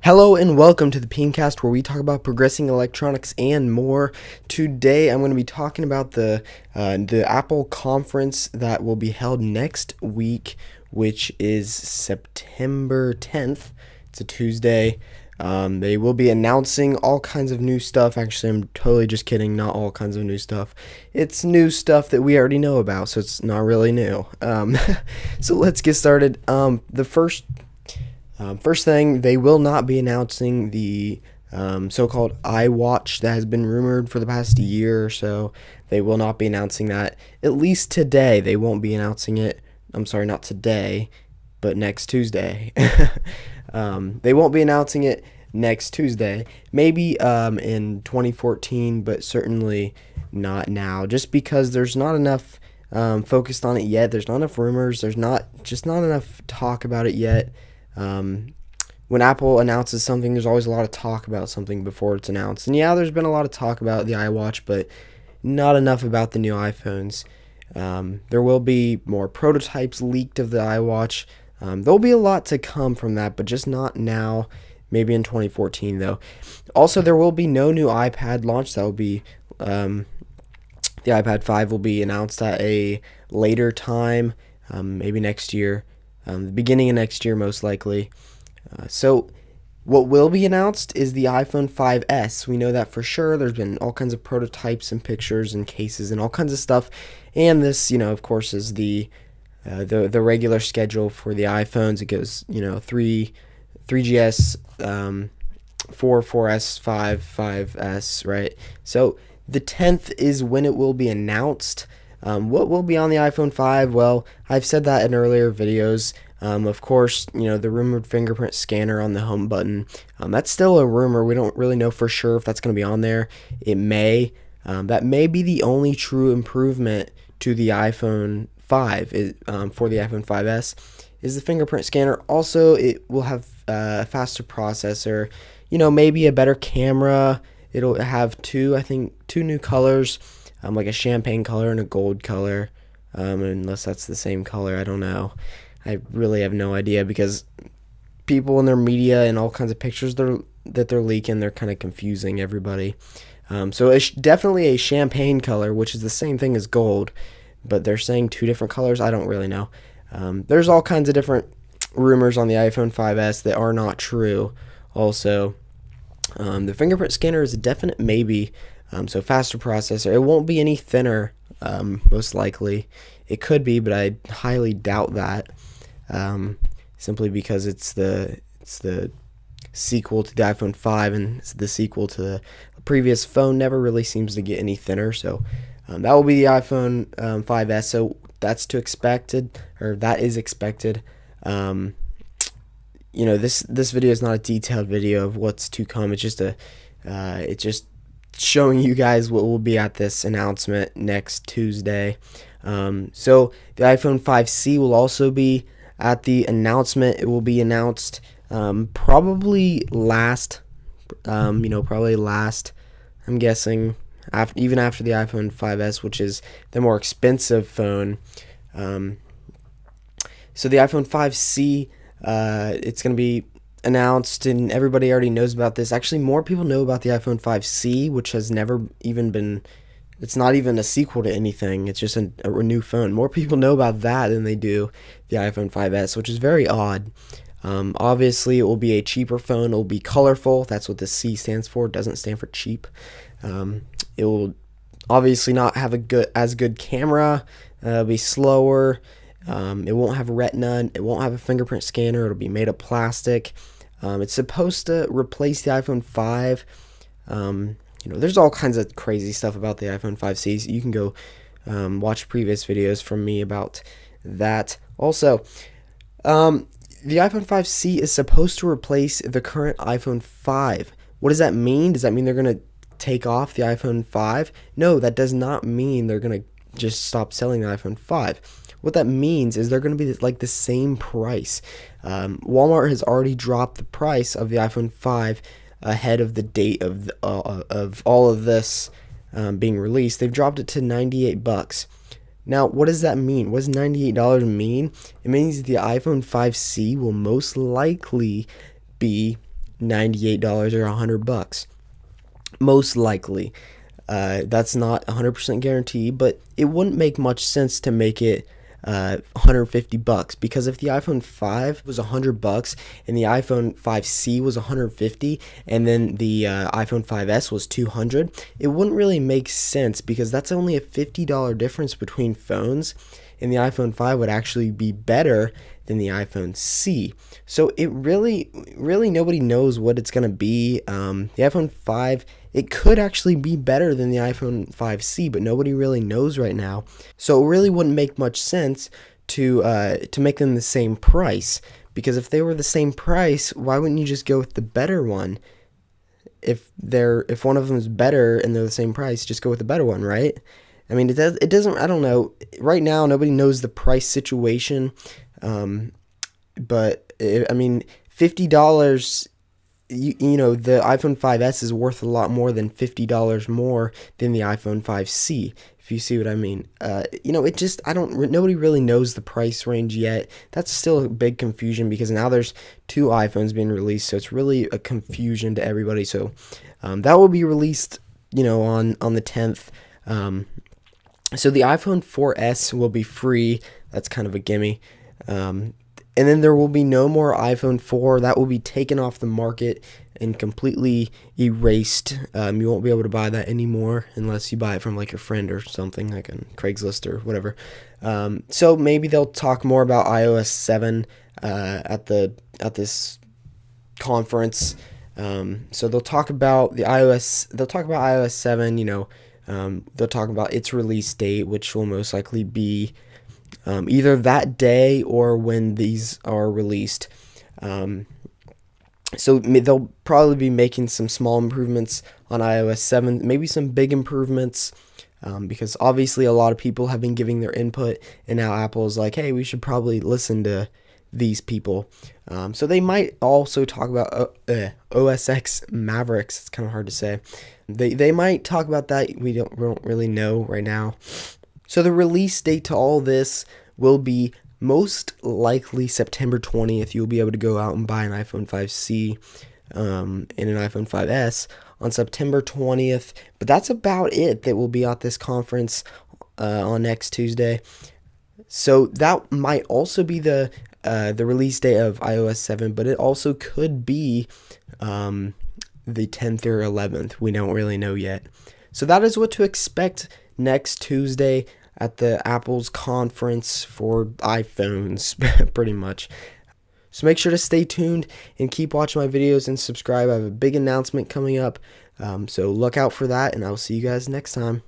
Hello and welcome to the Peencast, where we talk about progressing electronics and more. Today, I'm going to be talking about the Apple conference that will be held next week, which is September 10th. It's a Tuesday. They will be announcing all kinds of new stuff. Actually, I'm totally just kidding. Not all kinds of new stuff. It's new stuff that we already know about, so it's not really new. So let's get started. First thing, they will not be announcing the so-called iWatch that has been rumored for the past year or so. They will not be announcing that. At least today, they won't be announcing it. I'm sorry, not today, but next Tuesday. They won't be announcing it next Tuesday. Maybe in 2014, but certainly not now. Just because there's not enough focused on it yet. There's not enough rumors. There's not enough talk about it yet. When Apple announces something, there's always a lot of talk about something before it's announced. And yeah, there's been a lot of talk about the iWatch, but not enough about the new iPhones. There will be more prototypes leaked of the iWatch. There'll be a lot to come from that, but just not now. Maybe in 2014, though. Also, there will be no new iPad launch. That will be the iPad 5 will be announced at a later time, maybe next year. The beginning of next year, most likely. So what will be announced is the iPhone 5S. We know that for sure. There's been all kinds of prototypes and pictures and cases and all kinds of stuff. And this, of course, is the regular schedule for the iPhones. It goes, 3GS, 4S, 5S, right? So the 10th is when it will be announced. What will be on the iPhone 5? Well, I've said that in earlier videos. Of course, the rumored fingerprint scanner on the home button. That's still a rumor. We don't really know for sure if that's going to be on there. It may. That may be the only true improvement to the iPhone 5 for the iPhone 5S is the fingerprint scanner. Also, it will have a faster processor. Maybe a better camera. It'll have two new colors. Like a champagne color and a gold color, unless that's the same color. I don't know. I really have no idea because people in their media and all kinds of pictures that they're leaking, they're kind of confusing everybody. So it's definitely a champagne color, which is the same thing as gold, but they're saying two different colors. I don't really know. There's all kinds of different rumors on the iPhone 5S that are not true. Also, the fingerprint scanner is a definite maybe. So faster processor. It won't be any thinner, most likely. It could be, but I highly doubt that. Simply because it's the sequel to the iPhone 5, and it's the sequel to the previous phone. Never really seems to get any thinner. So that will be the iPhone 5S. So that's that is expected. This video is not a detailed video of what's to come. It's just showing you guys what will be at this announcement next Tuesday. So the iPhone 5C will also be at the announcement. It will be announced probably last, I'm guessing, even after the iPhone 5S, which is the more expensive phone. So the iPhone 5C, it's going to be announced, and everybody already knows about this. Actually, more people know about the iPhone 5C, which has never even been, it's not even a sequel to anything. It's just a new phone. More people know about that than they do the iPhone 5S, which is very odd. Obviously, it will be a cheaper phone. It will be colorful. That's what the C stands for. It doesn't stand for cheap. It will obviously not have as good camera. It'll be slower. It won't have Retina. It won't have a fingerprint scanner. It'll be made of plastic. It's supposed to replace the iPhone 5. There's all kinds of crazy stuff about the iPhone 5C. You can go watch previous videos from me about that. Also, the iPhone 5C is supposed to replace the current iPhone 5. What does that mean? Does that mean they're going to take off the iPhone 5? No, that does not mean they're going to just stop selling the iPhone 5. What that means is they're going to be like the same price. Walmart has already dropped the price of the iPhone 5 ahead of the date of all of this being released. They've dropped it to $98. Now, what does that mean? What does $98 mean? It means the iPhone 5C will most likely be $98 or $100. Most likely. That's not 100% guarantee, but it wouldn't make much sense to make it $150, because if the iPhone 5 was $100 and the iPhone 5C was $150 and then the iPhone 5S was $200, it wouldn't really make sense, because that's only a $50 difference between phones, and the iPhone 5 would actually be better than the iPhone C. So it really nobody knows what it's going to be. The iPhone 5, it could actually be better than the iPhone 5C, but nobody really knows right now. So it really wouldn't make much sense to make them the same price, because if they were the same price, why wouldn't you just go with the better one? If one of them is better and they're the same price, just go with the better one, right? I mean, it doesn't, I don't know. Right now, nobody knows the price situation. But I mean, $50, you know, the iPhone 5S is worth a lot more than $50 more than the iPhone 5C, if you see what I mean. You know, it just, nobody really knows the price range yet. That's still a big confusion, because now there's two iPhones being released, so it's really a confusion to everybody. So that will be released, you know, on the 10th. So the iPhone 4S will be free. That's kind of a gimme. And then there will be no more iPhone 4. That will be taken off the market and completely erased. You won't be able to buy that anymore unless you buy it from like a friend or something, like on Craigslist or whatever. So maybe they'll talk more about iOS 7 at this conference. So they'll talk about iOS 7. You know, they'll talk about its release date, which will most likely be either that day or when these are released. So they'll probably be making some small improvements on iOS 7, maybe some big improvements, because obviously a lot of people have been giving their input, and now Apple is like, hey, we should probably listen to these people. So they might also talk about OS X Mavericks. It's kind of hard to say. They might talk about that. We don't really know right now. So the release date to all this will be most likely September 20th. You'll be able to go out and buy an iPhone 5C and an iPhone 5S on September 20th. But that's about it that will be at this conference on next Tuesday. So that might also be the release date of iOS 7, but it also could be the 10th or 11th. We don't really know yet. So that is what to expect next Tuesday at the Apple's conference for iPhones, pretty much. So make sure to stay tuned and keep watching my videos and subscribe. I have a big announcement coming up, so look out for that, and I'll see you guys next time.